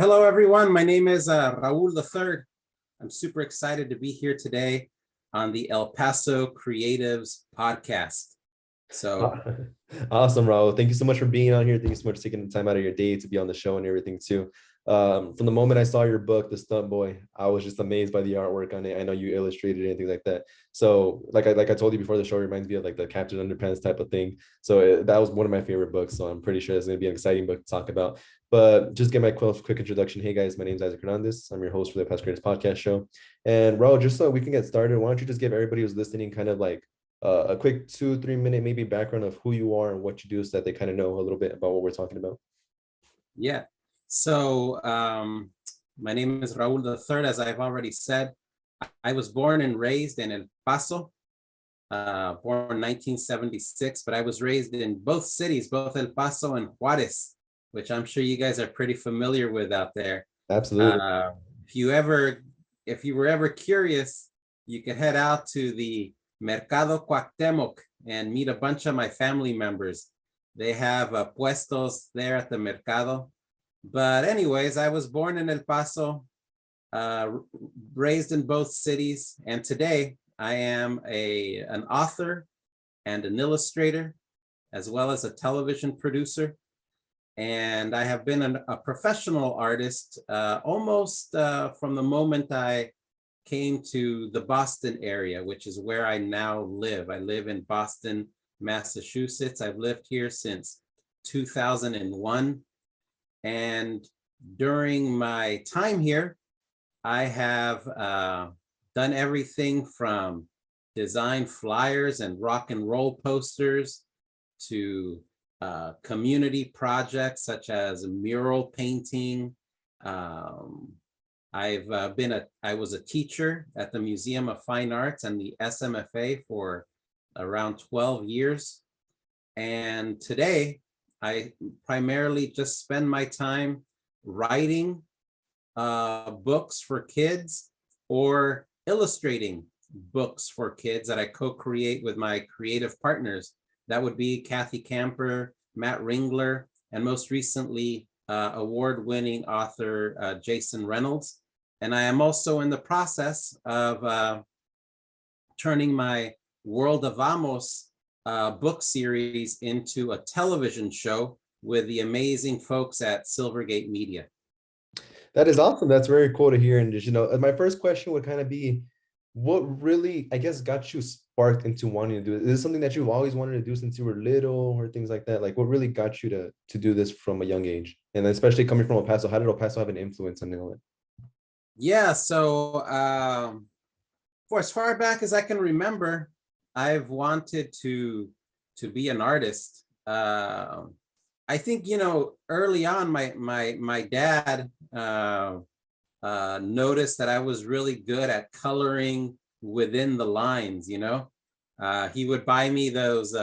Hello, everyone. My name is Raúl the Third. I'm super excited to be here today on the El Paso Creatives podcast. So, Awesome, Raul. Thank you so much for being on here. Thank you so much for taking the time out of your day to be on the show and everything too. From the moment I saw your book, The Stuntboy, I was just amazed by the artwork on it. I know you illustrated it and things like that. So, like I told you before, the show reminds me of like the Captain Underpants type of thing. So that was one of my favorite books. So I'm pretty sure it's going to be an exciting book to talk about. But just get my quick introduction. Hey guys, my name is Isaac Hernandez. I'm your host for the Past Creators Podcast Show. And Raul, just so we can get started, why don't you just give everybody who's listening kind of like a quick 2-3 minute maybe background of who you are and what you do so that they kind of know a little bit about what we're talking about. yeah. So, my name is Raúl the Third. As I've already said, I was born and raised in El Paso, born in 1976, but I was raised in both cities, both El Paso and Juarez, which I'm sure you guys are pretty familiar with out there. Absolutely. If you were ever curious, you could head out to the Mercado Cuauhtemoc and meet a bunch of my family members. They have puestos there at the Mercado. But anyways, I was born in El Paso, raised in both cities, and today I am an author and an illustrator, as well as a television producer. And I have been a professional artist almost from the moment I came to the Boston area, which is where I now live. I live in Boston, Massachusetts. I've lived here since 2001. And during my time here, I have done everything from design flyers and rock and roll posters to community projects such as mural painting. I was a teacher at the Museum of Fine Arts and the SMFA for around 12 years. And today, I primarily just spend my time writing books for kids or illustrating books for kids that I co-create with my creative partners. That would be Kathy Camper, Matt Ringler, and most recently, award-winning author Jason Reynolds. And I am also in the process of turning my World of Amos book series into a television show with the amazing folks at Silvergate Media. That is awesome. That's very cool to hear. And just, my first question would kind of be, what really, I guess, got you sparked into wanting to do it? Is this something that you've always wanted to do since you were little or things like that? Like what really got you to do this from a young age? And especially coming from El Paso, how did El Paso have an influence on it? Yeah, so for as far back as I can remember, I've wanted to be an artist. I think, early on, my dad noticed that I was really good at coloring within the lines. He would buy me those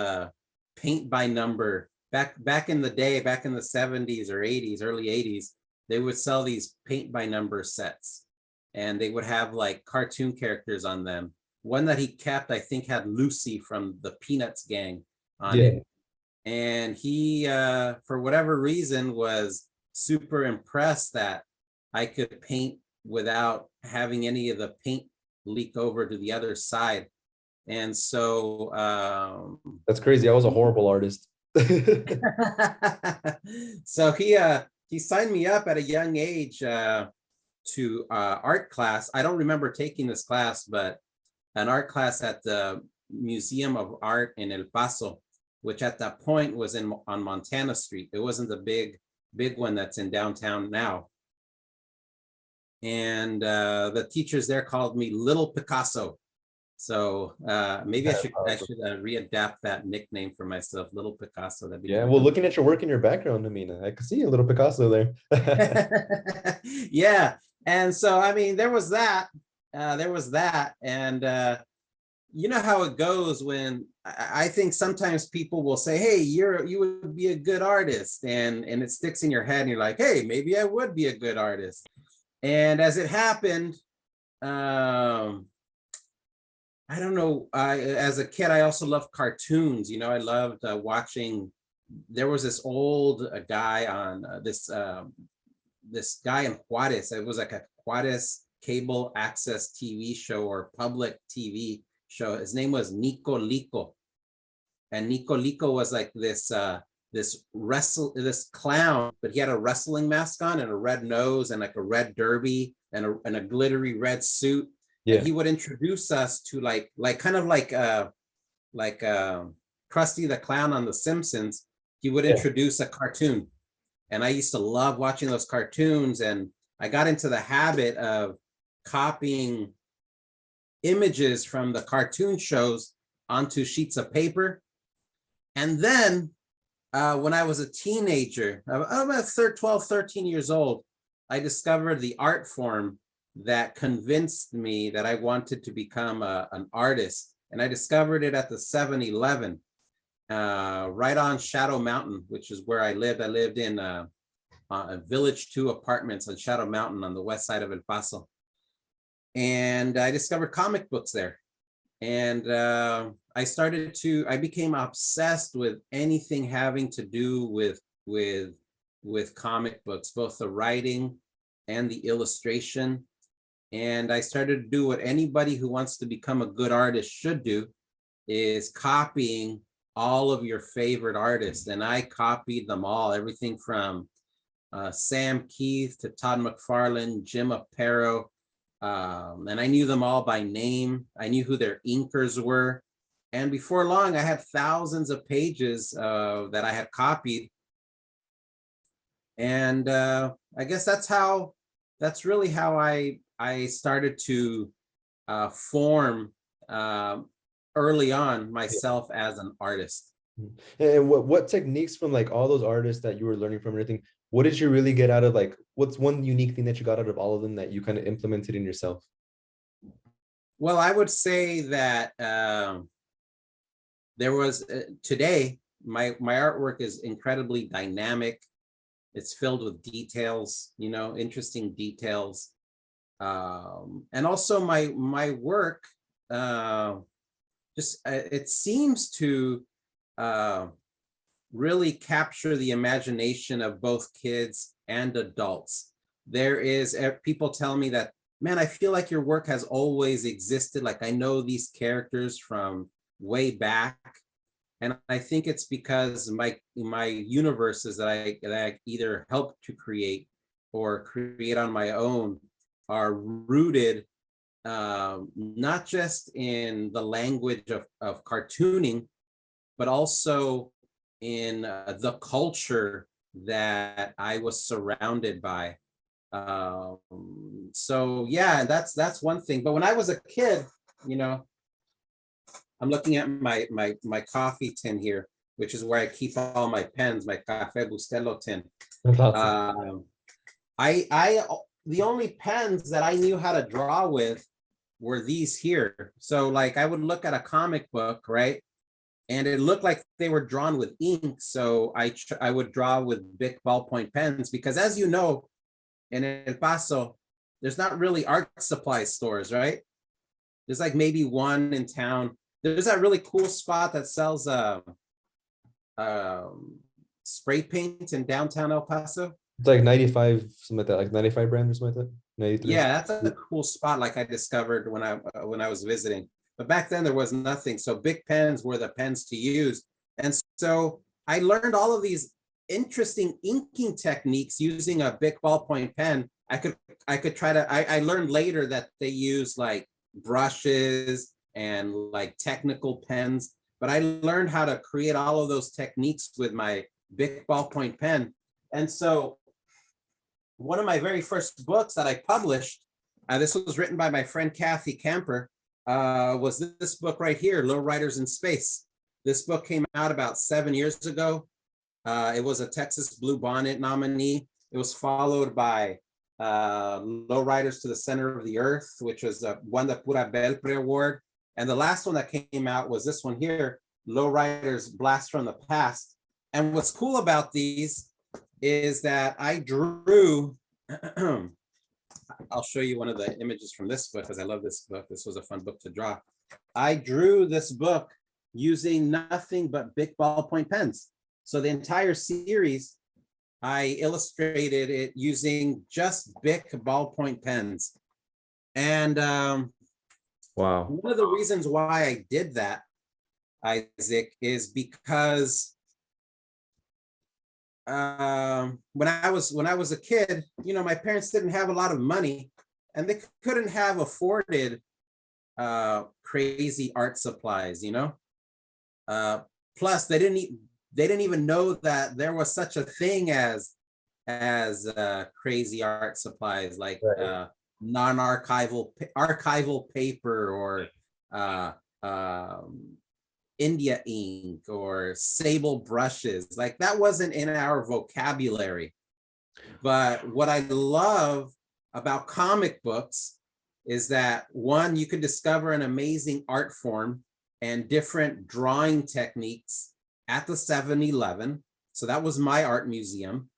paint by number back in the day, back in the 70s or 80s, early 80s. They would sell these paint by number sets, and they would have like cartoon characters on them. One that he kept, I think, had Lucy from the Peanuts gang on it. And he, for whatever reason, was super impressed that I could paint without having any of the paint leak over to the other side. And so that's crazy. I was a horrible artist. So he signed me up at a young age to art class. I don't remember taking this class, but an art class at the Museum of Art in El Paso, which at that point was on Montana Street. It wasn't the big one that's in downtown now. And the teachers there called me Little Picasso. So maybe I should readapt that nickname for myself, Little Picasso. That'd be well, looking at your work in your background, I mean, I could see a little Picasso there. Yeah, and so I mean, there was that, and you know how it goes when I think sometimes people will say, "Hey, you would be a good artist," and it sticks in your head, and you're like, "Hey, maybe I would be a good artist." And as it happened, I don't know. As a kid, I also loved cartoons. I loved watching. There was this old guy on this this guy in Juarez. It was like a Juarez cable access TV show or public TV show. His name was Nico Lico. And Nico Lico was like this this clown, but he had a wrestling mask on and a red nose and like a red derby and a glittery red suit. Yeah. And he would introduce us to like kind of like Krusty the Clown on The Simpsons. He would introduce a cartoon. And I used to love watching those cartoons. And I got into the habit of copying images from the cartoon shows onto sheets of paper. And then when I was a teenager, I'm about 12, 13 years old, I discovered the art form that convinced me that I wanted to become an artist. And I discovered it at the 7-Eleven, right on Shadow Mountain, which is where I lived. I lived in a Village 2 apartments on Shadow Mountain on the west side of El Paso. And I discovered comic books there. And I became obsessed with anything having to do with comic books, both the writing and the illustration. And I started to do what anybody who wants to become a good artist should do, is copying all of your favorite artists. And I copied them all, everything from Sam Keith to Todd McFarlane, Jim Aparo. And I knew them all by name. I knew who their inkers were. And before long, I had thousands of pages that I had copied. And I guess that's really how I started to form early on myself as an artist. And what techniques from like all those artists that you were learning from and everything, what did you really get out of, like, what's one unique thing that you got out of all of them that you kind of implemented in yourself? Well, I would say that there was today, my artwork is incredibly dynamic. It's filled with details, interesting details. And also my work, it seems to really capture the imagination of both kids and adults. People tell me that, man, I feel like your work has always existed. Like I know these characters from way back. And I think it's because my universes that I either help to create or create on my own are rooted not just in the language of cartooning, but also in the culture that I was surrounded by. So yeah, that's one thing. But when I was a kid, I'm looking at my coffee tin here, which is where I keep all my pens, my Café Bustelo tin. The only pens that I knew how to draw with were these here. So like I would look at a comic book, right? And it looked like they were drawn with ink. So I would draw with big ballpoint pens because, as you know, in El Paso, there's not really art supply stores, right? There's like maybe one in town. There's that really cool spot that sells spray paint in downtown El Paso. It's like 95, something like that, like 95 brand or something like that. 93. Yeah, that's a cool spot. Like I discovered when I was visiting. But back then there was nothing. So big pens were the pens to use. And so I learned all of these interesting inking techniques using a big ballpoint pen. I learned later that they use like brushes and like technical pens, but I learned how to create all of those techniques with my big ballpoint pen. And so one of my very first books that I published, this was written by my friend Kathy Camper, was this book right here, Low Riders in Space. This book came out about 7 years ago. It was a Texas Blue Bonnet nominee. It was followed by Low Riders to the Center of the Earth, which was won the Pura Belpre Award. And the last one that came out was this one here, Low Riders Blast from the Past. And what's cool about these is that I drew, I'll show you one of the images from this book because I love this book. This was a fun book to draw. I drew this book using nothing but big ballpoint pens. So the entire series I illustrated it using just Bic ballpoint pens. And Wow. one of the reasons why I did that, Isaac, is because when I was a kid, you know, my parents didn't have a lot of money, and they couldn't have afforded crazy art supplies, you know. Plus, they didn't even know that there was such a thing as crazy art supplies like Right. archival paper or uh, um, India ink or sable brushes. Like that wasn't in our vocabulary. But what I love about comic books is that one, you can discover an amazing art form and different drawing techniques at the 7-Eleven. So that was my art museum.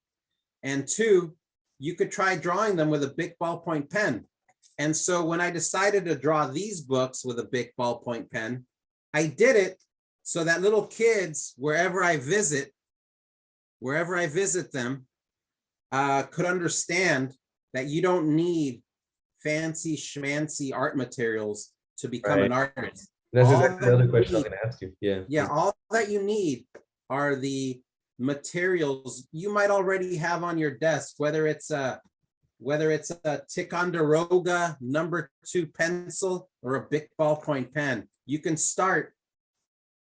And two, you could try drawing them with a Bic ballpoint pen. And so when I decided to draw these books with a Bic ballpoint pen, I did it so that little kids, wherever I visit them, could understand that you don't need fancy schmancy art materials to become an Right. artist. That's All exactly the that other you question I was need, going to ask you. Yeah. yeah, all that you need are the materials you might already have on your desk, whether it's a Ticonderoga #2 pencil or a Bic ballpoint pen. You can start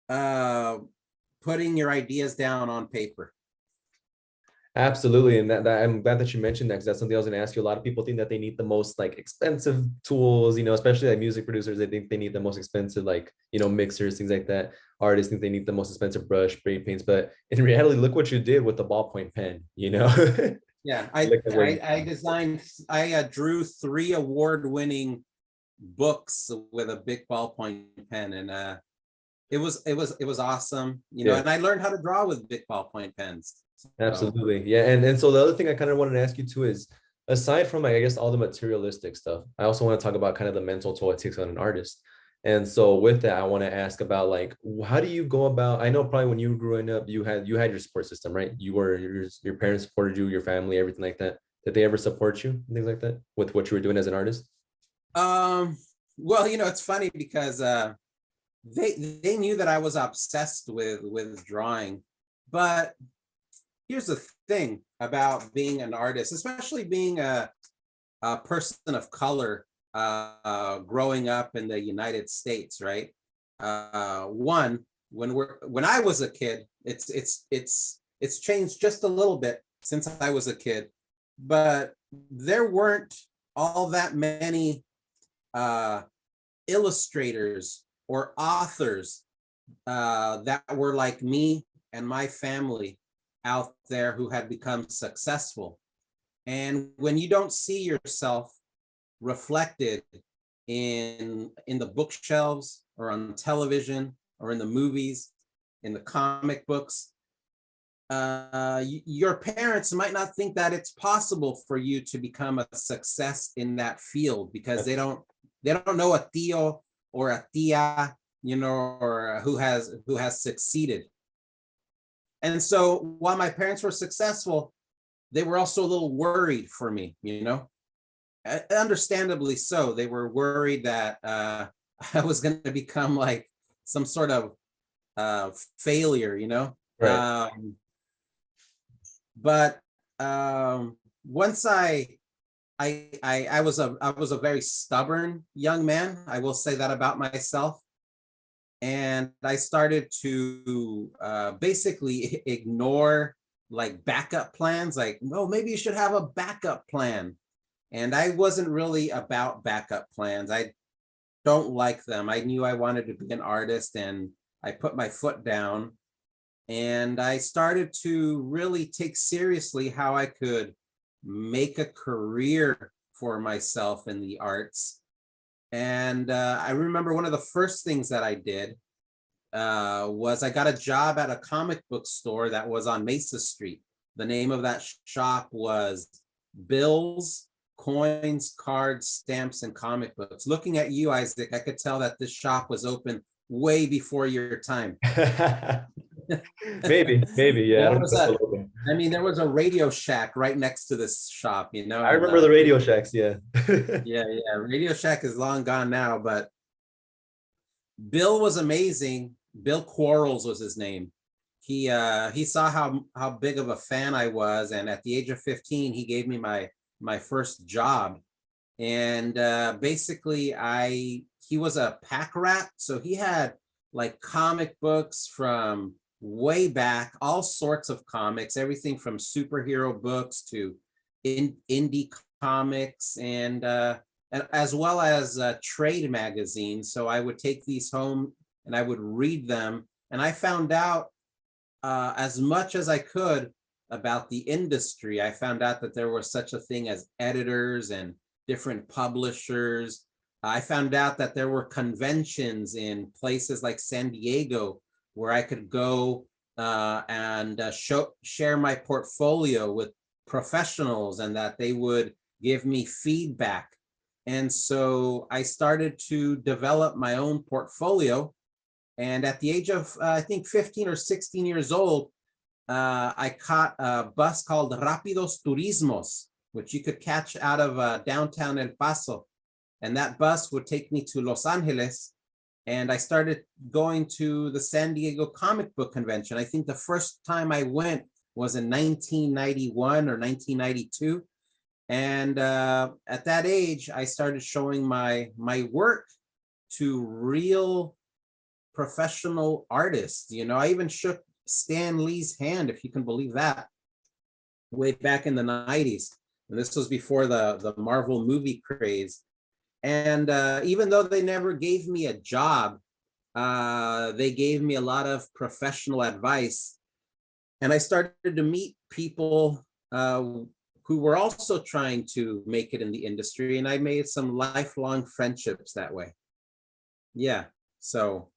putting your ideas down on paper. Absolutely. And that I'm glad that you mentioned that, because that's something I was going to ask you. A lot of people think that they need the most like expensive tools, you know, especially like music producers. They think they need the most expensive, like, you know, mixers, things like that. Artists think they need the most expensive brush, spray paints. But in reality, look what you did with the ballpoint pen, you know? Yeah, Look at what you I drew 3 award-winning books with a Bic ballpoint pen, and it was awesome, you know, yeah. and I learned how to draw with Bic ballpoint pens. So Absolutely. Yeah. And so the other thing I kind of wanted to ask you too is, aside from like, I guess, all the materialistic stuff, I also want to talk about kind of the mental toll it takes on an artist. And so with that, I want to ask about like, how do you go about, I know probably when you were growing up, you had your support system, right? Your parents supported you, your family, everything like that. Did they ever support you and things like that with what you were doing as an artist? well, you know, it's funny because they knew that I was obsessed with drawing, but here's the thing about being an artist, especially being a person of color, growing up in the United States, right? One, when I was a kid, it's changed just a little bit since I was a kid, but there weren't all that many uh, illustrators or authors that were like me and my family out there who had become successful. And when you don't see yourself reflected in the bookshelves or on television or in the movies, in the comic books, your parents might not think that it's possible for you to become a success in that field because they don't know a tío or a tía, you know, or who has succeeded. And so while my parents were successful, they were also a little worried for me, you know, understandably so. They were worried that I was going to become like some sort of failure, you know. Right. But once I was a very stubborn young man. I will say that about myself. And I started to basically ignore like backup plans, like, oh, maybe you should have a backup plan. And I wasn't really about backup plans. I don't like them. I knew I wanted to be an artist, and I put my foot down, and I started to really take seriously how I could make a career for myself in the arts. And I remember one of the first things that I did was I got a job at a comic book store that was on Mesa Street. The name of that shop was Bills, Coins, Cards, Stamps, and Comic Books. Looking at you, Isaac, I could tell that this shop was open way before your time. Maybe, yeah. I There don't was know if a, it's open. I mean, there was a Radio Shack right next to this shop, you know, I and remember the Radio Shacks, yeah. yeah, Radio Shack is long gone now, but Bill was amazing. Bill Quarles was his name. He saw how big of a fan I was, and at the age of 15, he gave me my first job. And basically, he was a pack rat, so he had like comic books from way back, all sorts of comics, everything from superhero books to indie comics, and as well as trade magazines. So I would take these home and I would read them, and I found out as much as I could about the industry. I found out that there was such a thing as editors and different publishers. I found out that there were conventions in places like San Diego where I could go and share my portfolio with professionals, and that they would give me feedback. And so I started to develop my own portfolio. And at the age of, I think, 15 or 16 years old, I caught a bus called Rápidos Turismos, which you could catch out of downtown El Paso. And that bus would take me to Los Angeles. And I started going to the San Diego Comic Book Convention. I think the first time I went was in 1991 or 1992. And at that age, I started showing my work to real professional artists. You know, I even shook Stan Lee's hand, if you can believe that, way back in the 90s. And this was before the Marvel movie craze. And even though they never gave me a job, they gave me a lot of professional advice. And I started to meet people who were also trying to make it in the industry. And I made some lifelong friendships that way. Yeah, so.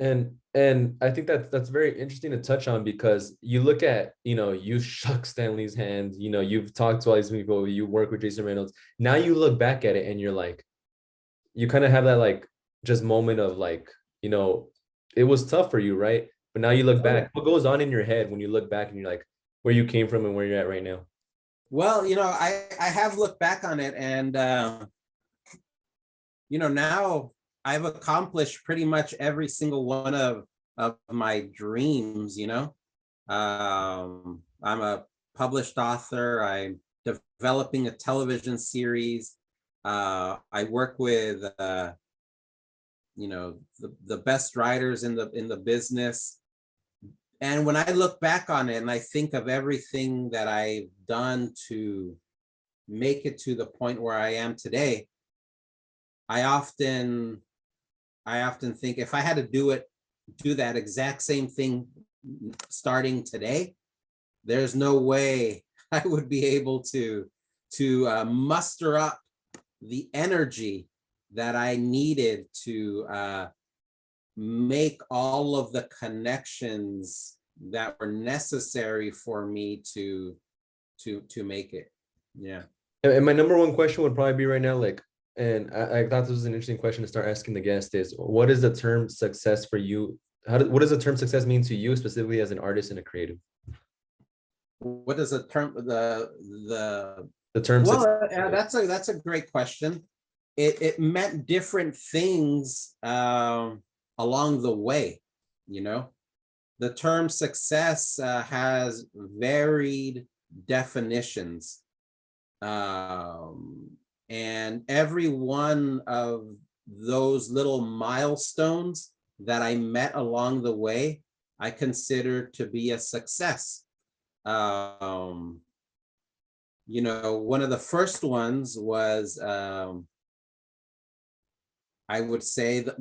And I think that's very interesting to touch on, because you look at, you shook Stanley's hands, you've talked to all these people, you work with Jason Reynolds. Now you look back at it and you're like, you kind of have that like just moment of like, it was tough for you, right? But now you look back, what goes on in your head when you look back and you're like, where you came from and where you're at right now? Well, I have looked back on it, and now I've accomplished pretty much every single one of my dreams. I'm a published author. I'm developing a television series. I work with the best writers in the business. And when I look back on it and I think of everything that I've done to make it to the point where I am today, I often think, if I had to do that exact same thing starting today, there's no way I would be able to muster up the energy that I needed to make all of the connections that were necessary for me to make it. Yeah. And my number one question would probably be right now, like, and I thought this was an interesting question to start asking the guest, is what is the term success for you? What does the term success mean to you, specifically as an artist and a creative? What does the term well, that's a great question. It meant different things along the way. The term success has varied definitions, and every one of those little milestones that I met along the way, I consider to be a success. One of the first ones was, I would say that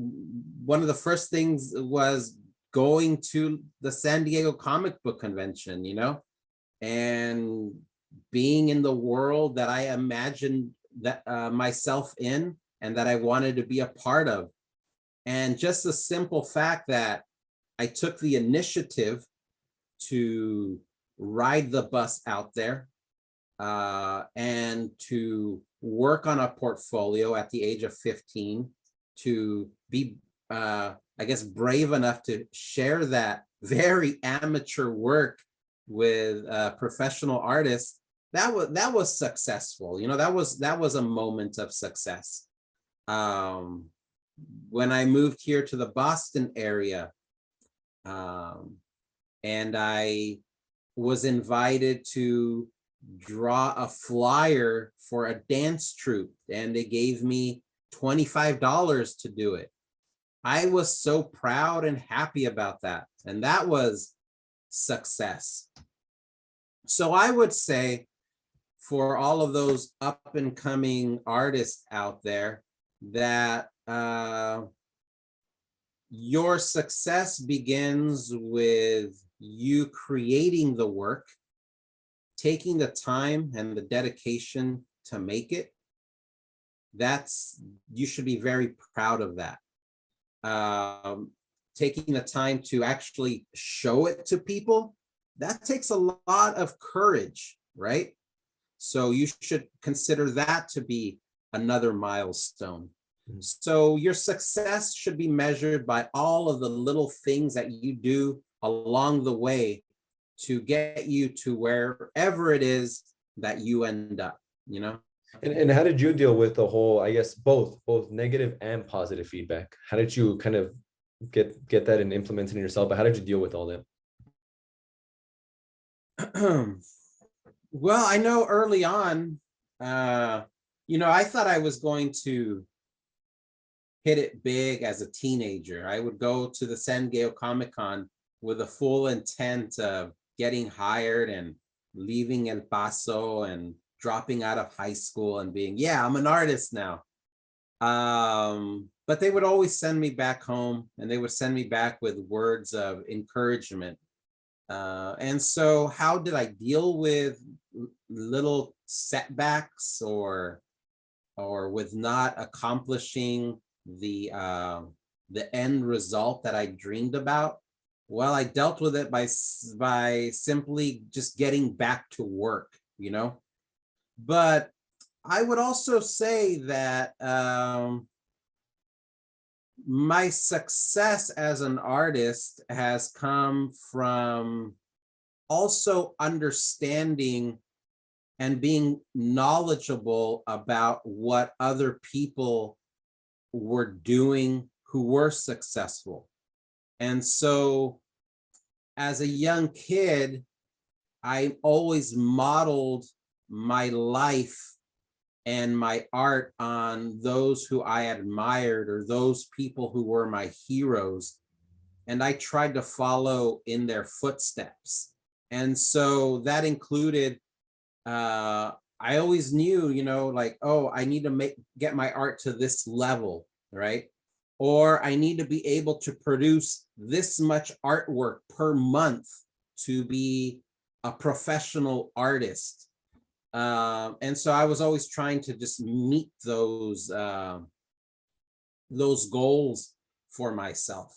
one of the first things was going to the San Diego Comic Book Convention, and being in the world that I imagined that myself in, and that I wanted to be a part of. And just the simple fact that I took the initiative to ride the bus out there and to work on a portfolio at the age of 15, to be, I guess, brave enough to share that very amateur work with professional artists, that was successful. You know, that was a moment of success. When I moved here to the Boston area, and I was invited to draw a flyer for a dance troupe, and they gave me $25 to do it. I was so proud and happy about that. And that was success. So I would say for all of those up and coming artists out there that your success begins with you creating the work, taking the time and the dedication to make it. You should be very proud of that. Taking the time to actually show it to people, that takes a lot of courage, right? So you should consider that to be another milestone. So your success should be measured by all of the little things that you do along the way to get you to wherever it is that you end up, you know? And how did you deal with the whole, I guess, both negative and positive feedback? How did you kind of get that and implement it in yourself? But how did you deal with all that? Well, I know early on, you know, I thought I was going to hit it big as a teenager. I would go to the San Diego Comic-Con with a full intent of getting hired and leaving El Paso and dropping out of high school and being, yeah, I'm an artist now. But they would always send me back home, and they would send me back with words of encouragement. And so how did I deal with little setbacks or with not accomplishing the end result that I dreamed about? Well, I dealt with it by simply just getting back to work, you know? But I would also say that my success as an artist has come from also understanding and being knowledgeable about what other people were doing who were successful. And so as a young kid, I always modeled my life and my art on those who I admired or those people who were my heroes. And I tried to follow in their footsteps. And so that included, I always knew, you know, like, oh, I need to get my art to this level, right? Or I need to be able to produce this much artwork per month to be a professional artist. And so I was always trying to just meet those goals for myself.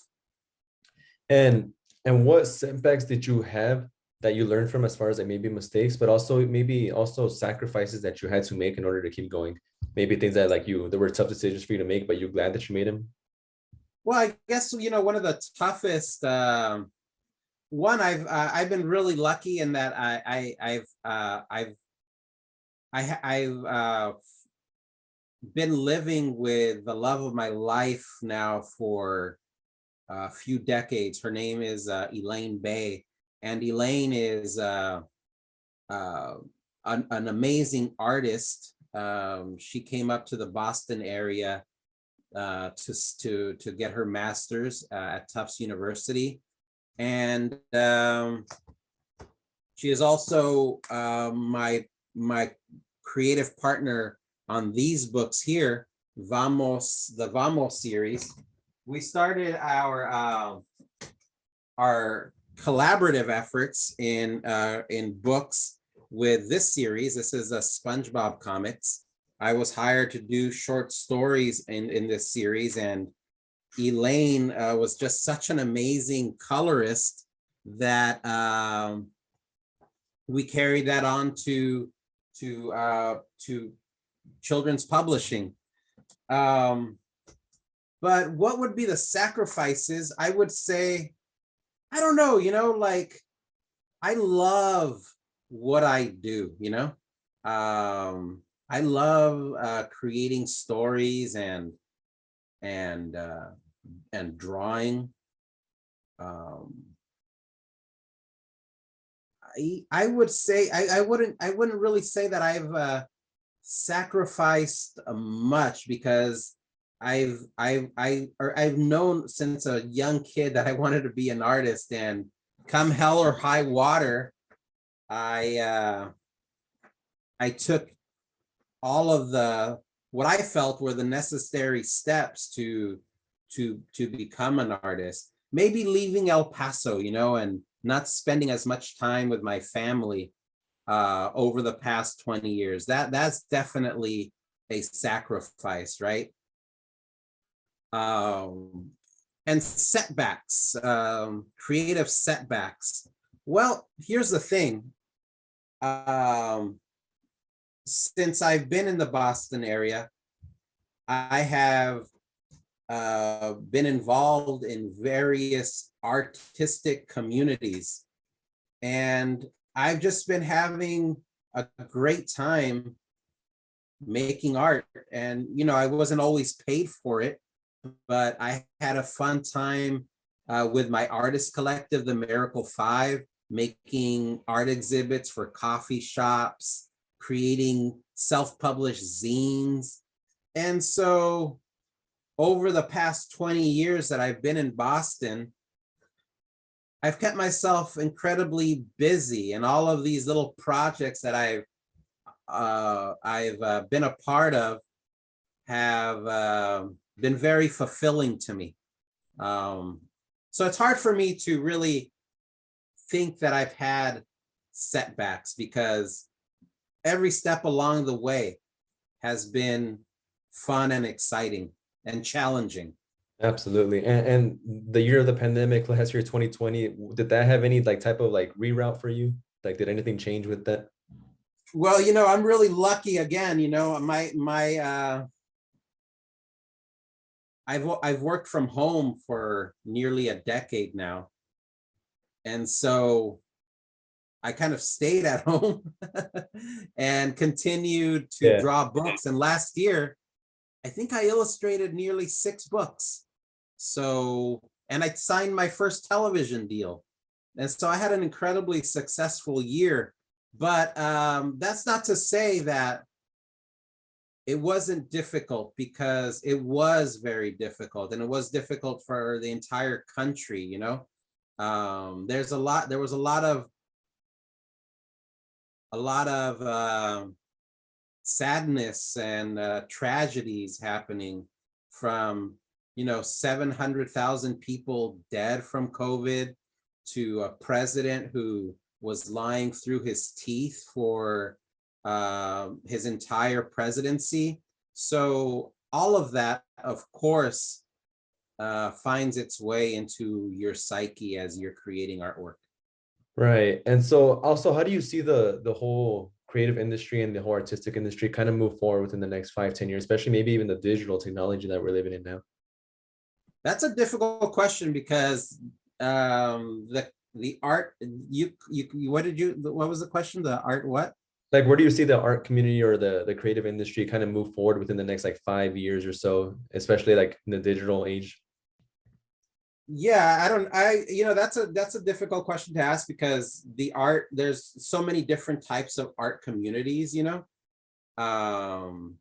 And what setbacks did you have that you learned from, as far as like maybe mistakes, but also maybe also sacrifices that you had to make in order to keep going? Maybe things that like there were tough decisions for you to make, but you're glad that you made them. Well, I guess, you know, one of the toughest one, I've been really lucky in that I've been living with the love of my life now for a few decades. Her name is Elaine Bay, and Elaine is an amazing artist. She came up to the Boston area to get her master's at Tufts University, and she is also my creative partner on these books here, the Vamos series. We started our collaborative efforts in books with this series. This is a SpongeBob comics. I was hired to do short stories in this series, and Elaine was just such an amazing colorist that we carried that on to children's publishing. But what would be the sacrifices? I would say I don't know, like I love what I do, I love creating stories and drawing. Um, I would say I wouldn't really say that I've sacrificed much because I've known since a young kid that I wanted to be an artist, and come hell or high water, I took all of the what I felt were the necessary steps to become an artist. Maybe leaving El Paso, and not spending as much time with my family over the past 20 years. That's definitely a sacrifice, right? And setbacks, creative setbacks. Well, here's the thing. Since I've been in the Boston area, I have been involved in various artistic communities, and I've just been having a great time making art. And, I wasn't always paid for it, but I had a fun time with my artist collective, the Miracle Five, making art exhibits for coffee shops, creating self-published zines. And so over the past 20 years that I've been in Boston, I've kept myself incredibly busy, and all of these little projects that I've been a part of have been very fulfilling to me. So it's hard for me to really think that I've had setbacks, because every step along the way has been fun and exciting and challenging. Absolutely. And the year of the pandemic, last year, 2020, did that have any like type of like reroute for you? Like, did anything change with that? Well, I'm really lucky again, my I've worked from home for nearly a decade now. And so I kind of stayed at home and continued to Yeah. draw books. And last year, I think I illustrated nearly 6 books. So, and I signed my first television deal. And so I had an incredibly successful year. But that's not to say that it wasn't difficult, because it was very difficult, and it was difficult for the entire country. There was a lot of sadness and tragedies happening, from 700,000 people dead from COVID, to a president who was lying through his teeth for his entire presidency. So all of that, of course, finds its way into your psyche as you're creating artwork. Right. And so also, how do you see the whole creative industry and the whole artistic industry kind of move forward within the next 5, 10 years, especially maybe even the digital technology that we're living in now? That's a difficult question, because the art, what was the question? The art what? Like, where do you see the art community or the creative industry kind of move forward within the next like 5 years or so, especially like in the digital age? Yeah, that's a difficult question to ask, because there's so many different types of art communities, um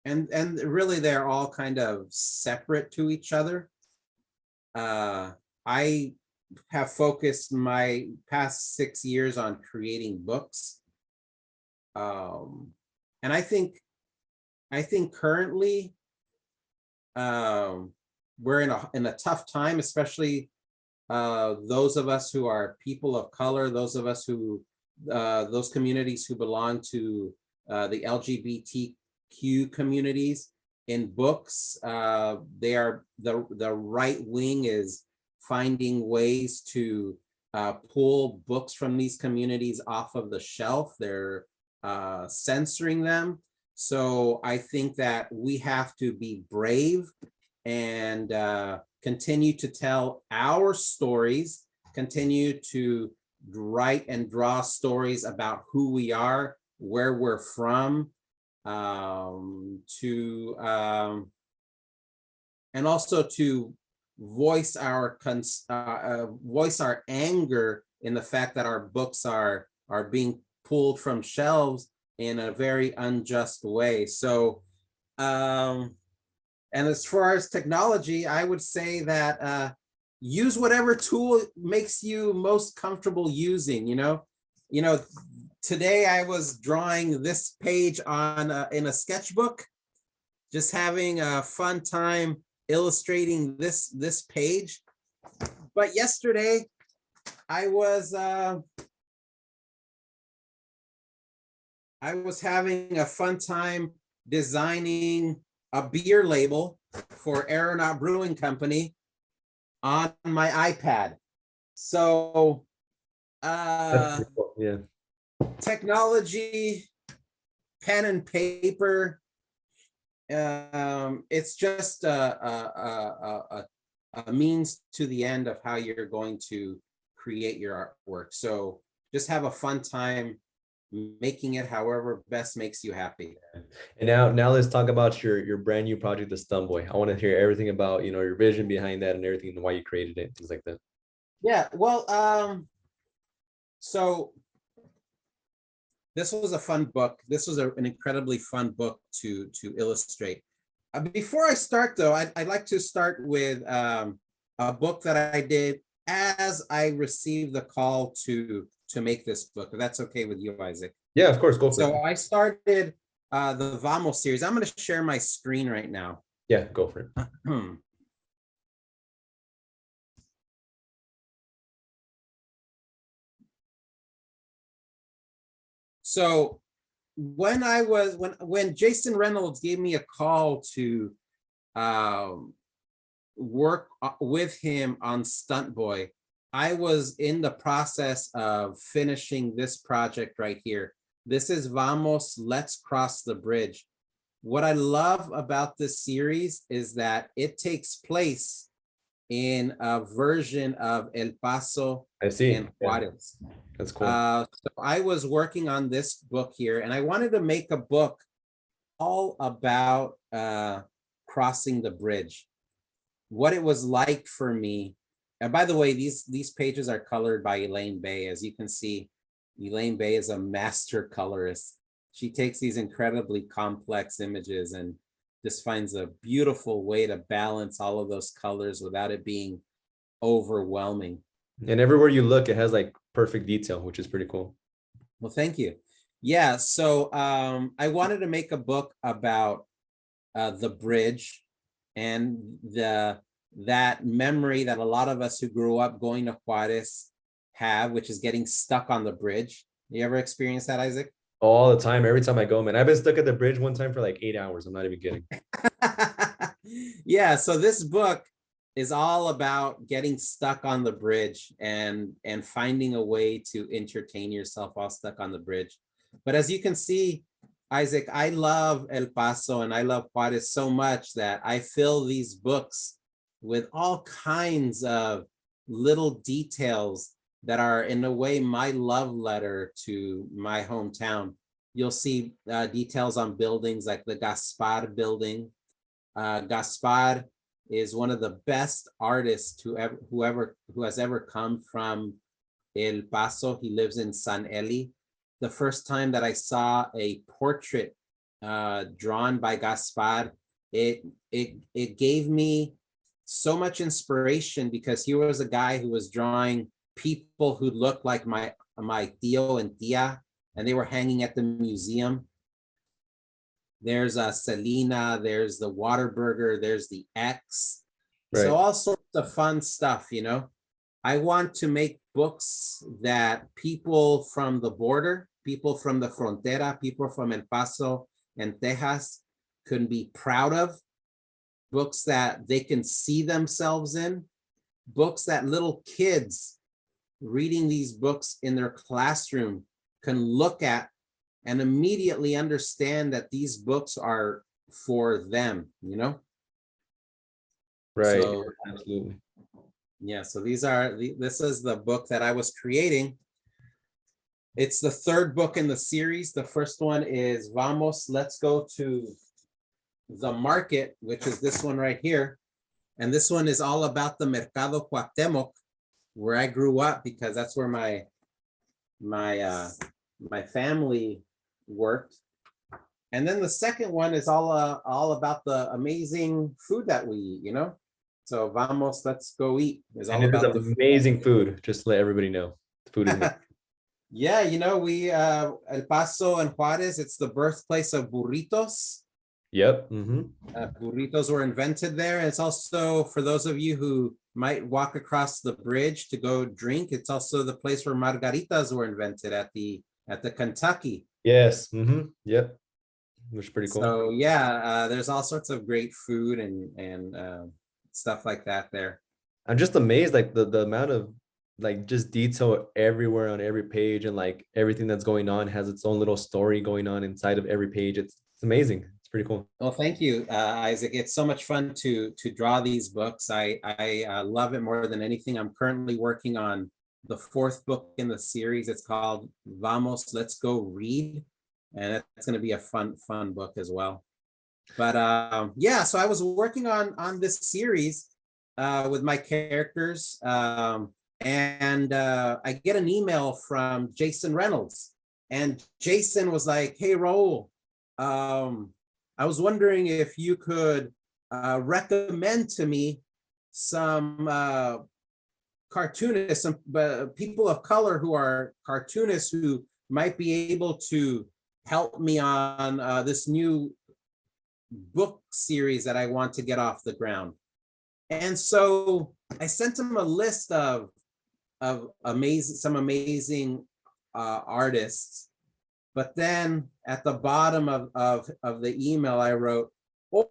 and really they're all kind of separate to each other. I have focused my past 6 years on creating books. And I think currently, we're in a tough time, especially those of us who are people of color, those communities who belong to the LGBTQ communities. In books, the right wing is finding ways to pull books from these communities off of the shelf. They're censoring them. So I think that we have to be brave and continue to tell our stories, continue to write and draw stories about who we are, where we're from, and also to voice our anger in the fact that our books are being pulled from shelves in a very unjust way. So, and as far as technology, I would say that use whatever tool makes you most comfortable using. Today I was drawing this page on in a sketchbook, just having a fun time illustrating this page. But yesterday I was having a fun time designing a beer label for Aeronaut Brewing Company on my iPad. So Cool. Yeah. Technology, pen and paper, it's just a means to the end of how you're going to create your artwork. So just have a fun time making it however best makes you happy. And now let's talk about your brand new project, the Stuntboy. I want to hear everything about your vision behind that and everything and why you created it, things like that. Yeah, well, so this was a fun book. This was an incredibly fun book to illustrate. Before I start, though, I'd like to start with a book that I did as I received the call to make this book. If that's okay with you, Isaac. Yeah, of course, go for it. So I started the Vamos series. I'm going to share my screen right now. Yeah, go for it. So when Jason Reynolds gave me a call to work with him on Stuntboy, I was in the process of finishing this project right here. This is Vamos, Let's Cross the Bridge. What I love about this series is that it takes place in a version of El Paso and Juarez. Yeah. That's cool. So I was working on this book here, and I wanted to make a book all about crossing the bridge, what it was like for me. And by the way, these pages are colored by Elaine Bay. As you can see, Elaine Bay is a master colorist. She takes these incredibly complex images and just finds a beautiful way to balance all of those colors without it being overwhelming. And everywhere you look, it has like perfect detail, which is pretty cool. Well, thank you. Yeah, so I wanted to make a book about the bridge and that memory that a lot of us who grew up going to Juarez have, which is getting stuck on the bridge. You ever experienced that, Isaac? All the time, every time I go, man. I've been stuck at the bridge one time for like 8 hours. I'm not even kidding. Yeah, so this book is all about getting stuck on the bridge and finding a way to entertain yourself while stuck on the bridge. But as you can see, Isaac, I love El Paso and I love Juarez so much that I fill these books with all kinds of little details that are in a way my love letter to my hometown. You'll see details on buildings like the Gaspar building. Gaspar is one of the best artists who has ever come from El Paso. He lives in San Eli. The first time that I saw a portrait drawn by Gaspar, it gave me so much inspiration because he was a guy who was drawing people who looked like my tío and tía, and they were hanging at the museum. There's Selena, there's the Waterburger, there's the X. Right. So all sorts of fun stuff, I want to make books that people from the border, people from the frontera, people from El Paso and Texas can be proud of, books that they can see themselves in, books that little kids reading these books in their classroom can look at and immediately understand that these books are for them, Right. So Absolutely. yeah, so this is the book that I was creating. It's the third book in the series. The first one is Vamos, Let's Go to the Market, which is this one right here. And this one is all about the Mercado Cuauhtemoc, where I grew up, because that's where my family worked. And then the second one is all about the amazing food that we eat, you know? So Vamos, Let's Go Eat is And all it is about the food. amazing food. Just to let everybody know. The food is amazing. Yeah, you know, we El Paso and Juarez, it's the birthplace of burritos. Yep. Burritos were invented there. It's also, for those of you who might walk across the bridge to go drink, it's also the place where margaritas were invented at the Kentucky. Yes. Yep. Which is pretty cool. So yeah, there's all sorts of great food and stuff like that there. I'm just amazed, like the amount of like just detail everywhere on every page, and like everything that's going on has its own little story going on inside of every page. It's amazing. It's pretty cool. Well, thank you, Isaac. It's so much fun to draw these books. I love it more than anything. I'm currently working on the fourth book in the series. It's called Vamos, Let's Go Read, and it's going to be a fun book as well. But yeah, so I was working on this series with my characters, and I get an email from Jason Reynolds, and Jason was like, "Hey, Raul, I was wondering if you could recommend to me some cartoonists, some people of color who are cartoonists who might be able to help me on this new book series that I want to get off the ground." And so I sent him a list of amazing artists. But then at the bottom of the email, I wrote,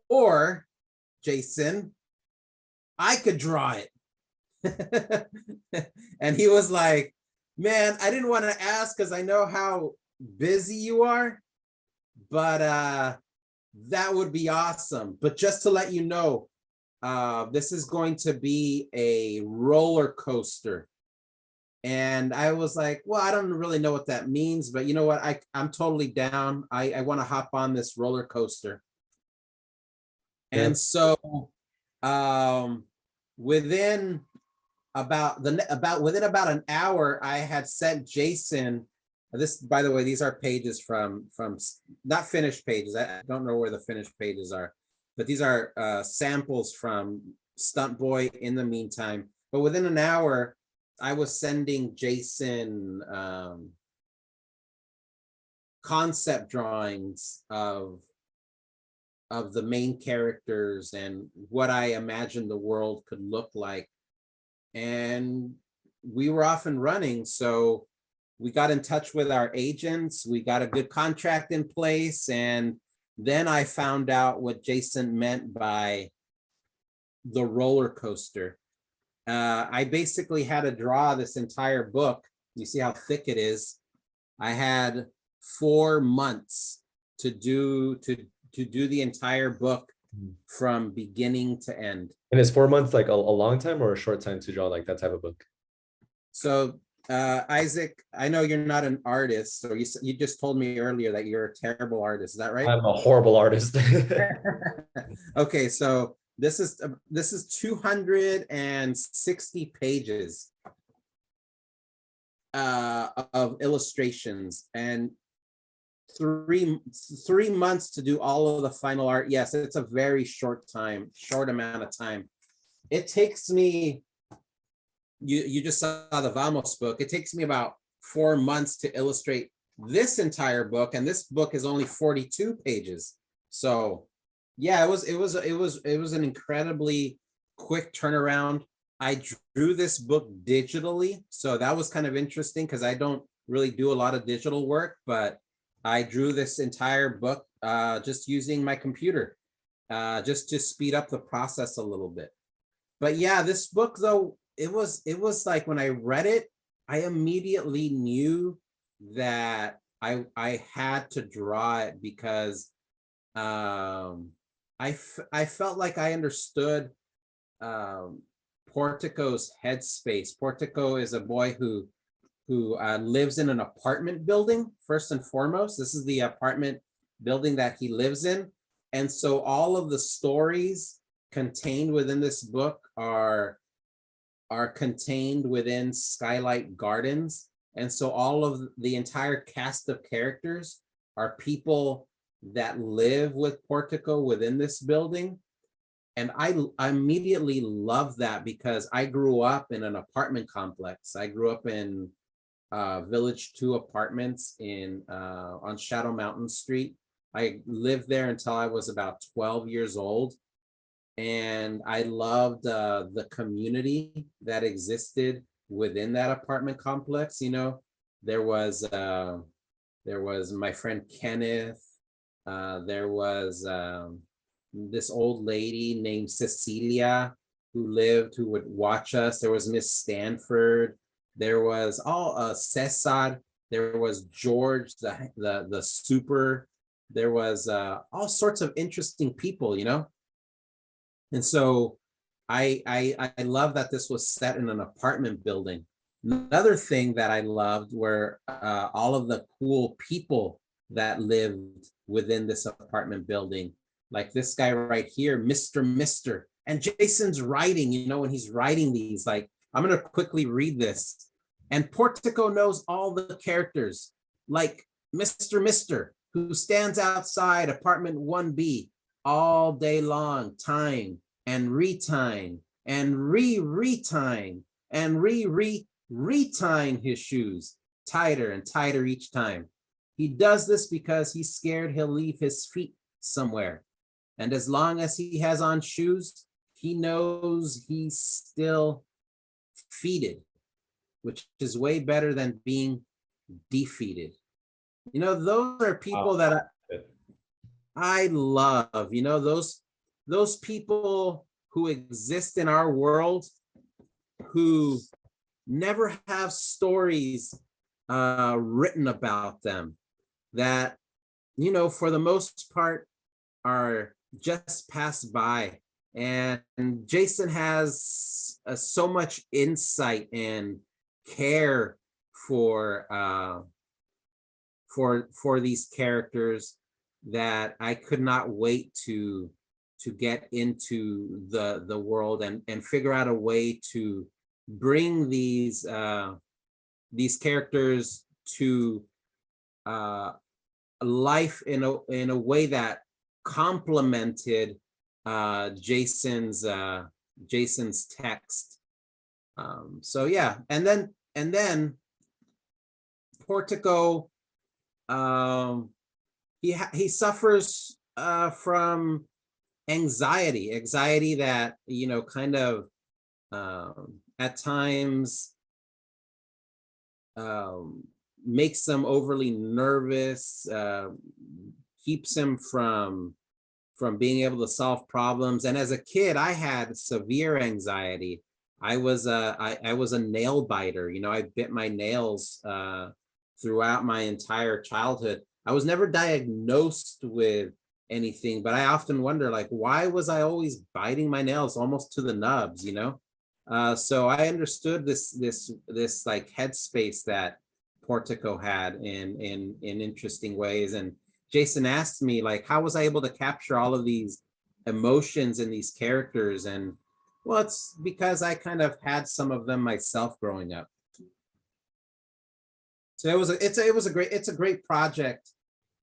or Jason, I could draw it. And he was like, man, I didn't want to ask because I know how busy you are, but that would be awesome. But just to let you know, this is going to be a roller coaster. And I was like, well, I don't really know what that means, but you know what? I'm totally down. I want to hop on this roller coaster. Yeah. And so within about an hour, I had sent Jason this, by the way, these are pages from not finished pages. I don't know where the finished pages are, but these are samples from Stuntboy in the meantime. But within an hour, I was sending Jason concept drawings of the main characters and what I imagined the world could look like. And we were off and running. So we got in touch with our agents. We got a good contract in place. And then I found out what Jason meant by the roller coaster. I basically had to draw this entire book. You see how thick it is. I had 4 months to do the entire book from beginning to end. And is 4 months like a long time or a short time to draw like that type of book? So Isaac, I know you're not an artist, or you just told me earlier that you're a terrible artist. Is that right? I'm a horrible artist. Okay, so this is 260 pages of illustrations and three months to do all of the final art. Yes, it's a very short amount of time. It takes me, you just saw the Vamos book. It takes me about 4 months to illustrate this entire book, and this book is only 42 pages. So yeah, it was an incredibly quick turnaround. I drew this book digitally, so that was kind of interesting because I don't really do a lot of digital work, but I drew this entire book just using my computer, just to speed up the process a little bit. But yeah, this book though, it was like when I read it, I immediately knew that I had to draw it because I felt like I understood Portico's headspace. Portico is a boy who lives in an apartment building, first and foremost. This is the apartment building that he lives in. And so all of the stories contained within this book are contained within Skylight Gardens. And so all of the entire cast of characters are people that live with Portico within this building. And I immediately love that because I grew up in an apartment complex. I grew up in Village 2 apartments on Shadow Mountain Street. I lived there until I was about 12 years old. And I loved the community that existed within that apartment complex. You know, there was my friend Kenneth. There was this old lady named Cecilia who would watch us. There was Miss Stanford. There was Cesar. There was George, the super. There was all sorts of interesting people, you know. And so I love that this was set in an apartment building. Another thing that I loved were all of the cool people that lived within this apartment building. Like this guy right here, Mr. And Jason's writing, you know, when he's writing these, like, I'm going to quickly read this. And Portico knows all the characters, like Mr. who stands outside apartment 1B all day long, tying and retying and retying and retying his shoes tighter and tighter each time. He does this because he's scared he'll leave his feet somewhere. And as long as he has on shoes, he knows he's still feated, which is way better than being defeated. You know, those are people that I love, you know, those people who exist in our world who never have stories written about them, that, you know, for the most part are just passed by. And Jason has so much insight and care for these characters that I could not wait to get into the world and figure out a way to bring these characters to life in a way that complemented Jason's text. So yeah, and then Portico, he suffers from anxiety that, you know, kind of at times makes him overly nervous, keeps him from being able to solve problems. And as a kid, I had severe anxiety. I was a nail biter. You know, I bit my nails throughout my entire childhood. I was never diagnosed with anything, but I often wonder, like, why was I always biting my nails almost to the nubs, you know? So I understood this like headspace that Portico had in interesting ways. And Jason asked me, like, how was I able to capture all of these emotions in these characters? And well, it's because I kind of had some of them myself growing up. So it's a great project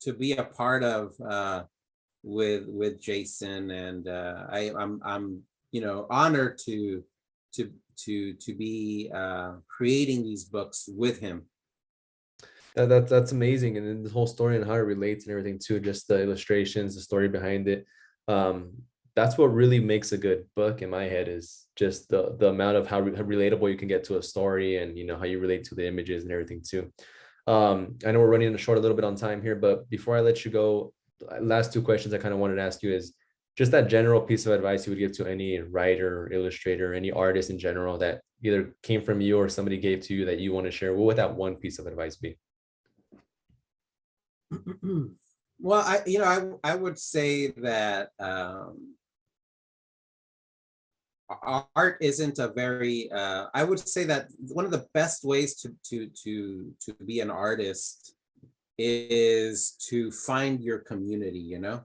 to be a part of with Jason, and I'm you know, honored to be creating these books with him. That's amazing. And then the whole story and how it relates and everything too, just the illustrations, the story behind it. That's what really makes a good book in my head, is just the amount of how relatable you can get to a story, and, you know, how you relate to the images and everything too. I know we're running short a little bit on time here, but before I let you go, last two questions I kind of wanted to ask you is just that general piece of advice you would give to any writer, illustrator, any artist in general that either came from you or somebody gave to you that you want to share. What would that one piece of advice be? Well, I would say that art isn't a very, I would say that one of the best ways to be an artist is to find your community, you know?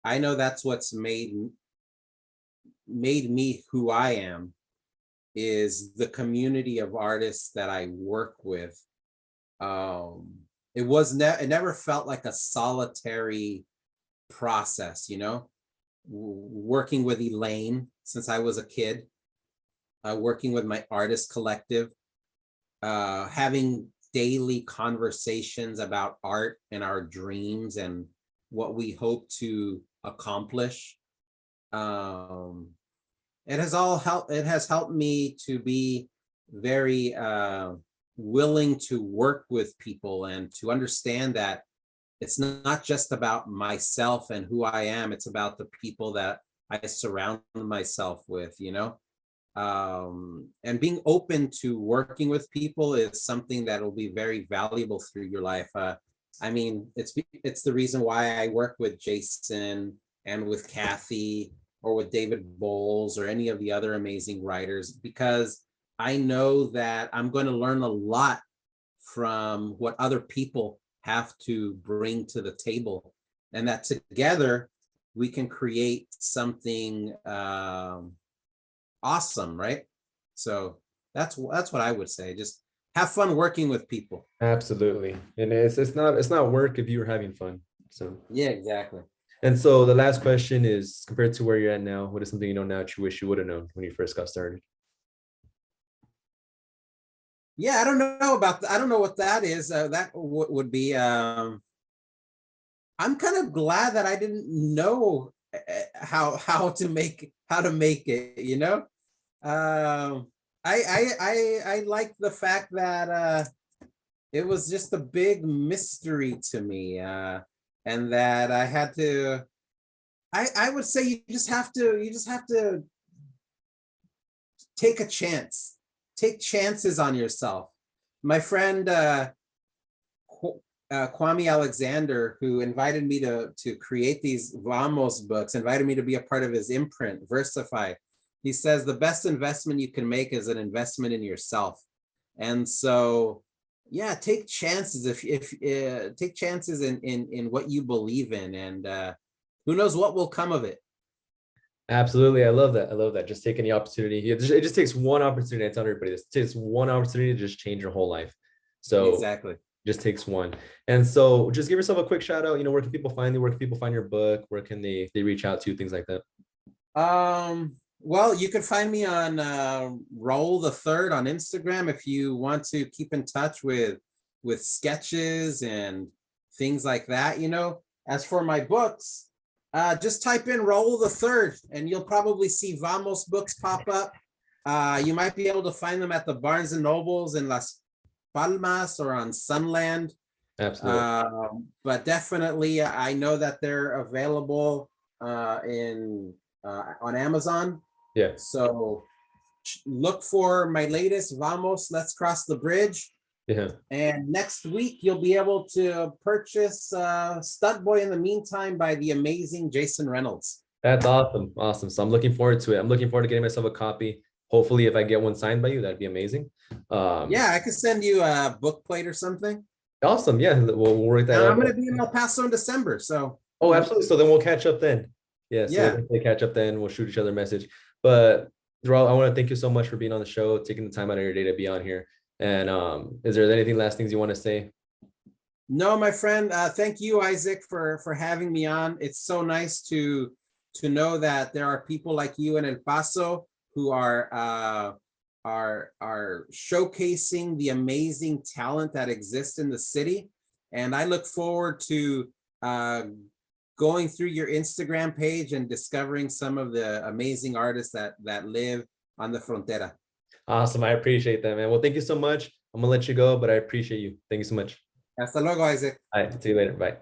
I know that's what's made me who I am, is the community of artists that I work with. It never felt like a solitary process, you know? Working with Elaine since I was a kid, working with my artist collective, having daily conversations about art and our dreams and what we hope to accomplish. It has helped me to be very willing to work with people and to understand that it's not just about myself and who I am, it's about the people that I surround myself with, you know? And being open to working with people is something that will be very valuable through your life. I mean, it's the reason why I work with Jason and with Kathy or with David Bowles or any of the other amazing writers, because I know that I'm going to learn a lot from what other people have to bring to the table, and that together we can create something awesome, right? So that's what I would say. Just have fun working with people. Absolutely. And it's not work if you're having fun. So Yeah, exactly. and so the last question is, compared to where you're at now, what is something you know now that you wish you would have known when you first got started? Yeah, I don't know about I don't know what that is. That would be. I'm kind of glad that I didn't know how to make it. You know, I like the fact that it was just a big mystery to me, and that I had to. I would say you just have to take a chance. Take chances on yourself. My friend Kwame Alexander, who invited me to create these Vamos books, invited me to be a part of his imprint, Versify. He says the best investment you can make is an investment in yourself. And so, yeah, take chances. If take chances in what you believe in, and who knows what will come of it. Absolutely. I love that. I love that. Just taking the opportunity. It just takes one opportunity. I tell everybody this. It takes one opportunity to just change your whole life. So exactly. Just takes one. And so just give yourself a quick shout out. You know, where can people find you? Where can people find your book? Where can they reach out to? Things like that. Well, you can find me on Raúl the Third on Instagram if you want to keep in touch with sketches and things like that, you know. As for my books, just type in Raúl the Third and you'll probably see Vamos books pop up. You might be able to find them at the Barnes and Nobles in Las Palmas or on Sunland. Absolutely. But definitely, I know that they're available on Amazon. Yeah. So look for my latest Vamos, Let's Cross the Bridge. Yeah. And next week, you'll be able to purchase Stuntboy in the Meantime by the amazing Jason Reynolds. That's awesome. Awesome. So I'm looking forward to it. I'm looking forward to getting myself a copy. Hopefully, if I get one signed by you, that'd be amazing. Yeah, I could send you a book plate or something. Awesome. Yeah, we'll work that out. I'm going to be in El Paso in December. So. Oh, absolutely. So then we'll catch up then. Yeah. So yeah. We'll catch up then. We'll shoot each other a message. But Raul, I want to thank you so much for being on the show, taking the time out of your day to be on here. And is there anything last things you want to say? No, my friend. Thank you, Isaac, for having me on. It's so nice to know that there are people like you in El Paso who are showcasing the amazing talent that exists in the city. And I look forward to going through your Instagram page and discovering some of the amazing artists that live on the frontera. Awesome. I appreciate that, man. Well, thank you so much. I'm gonna let you go, but I appreciate you. Thank you so much. Hasta luego, Isaac. All right. See you later. Bye.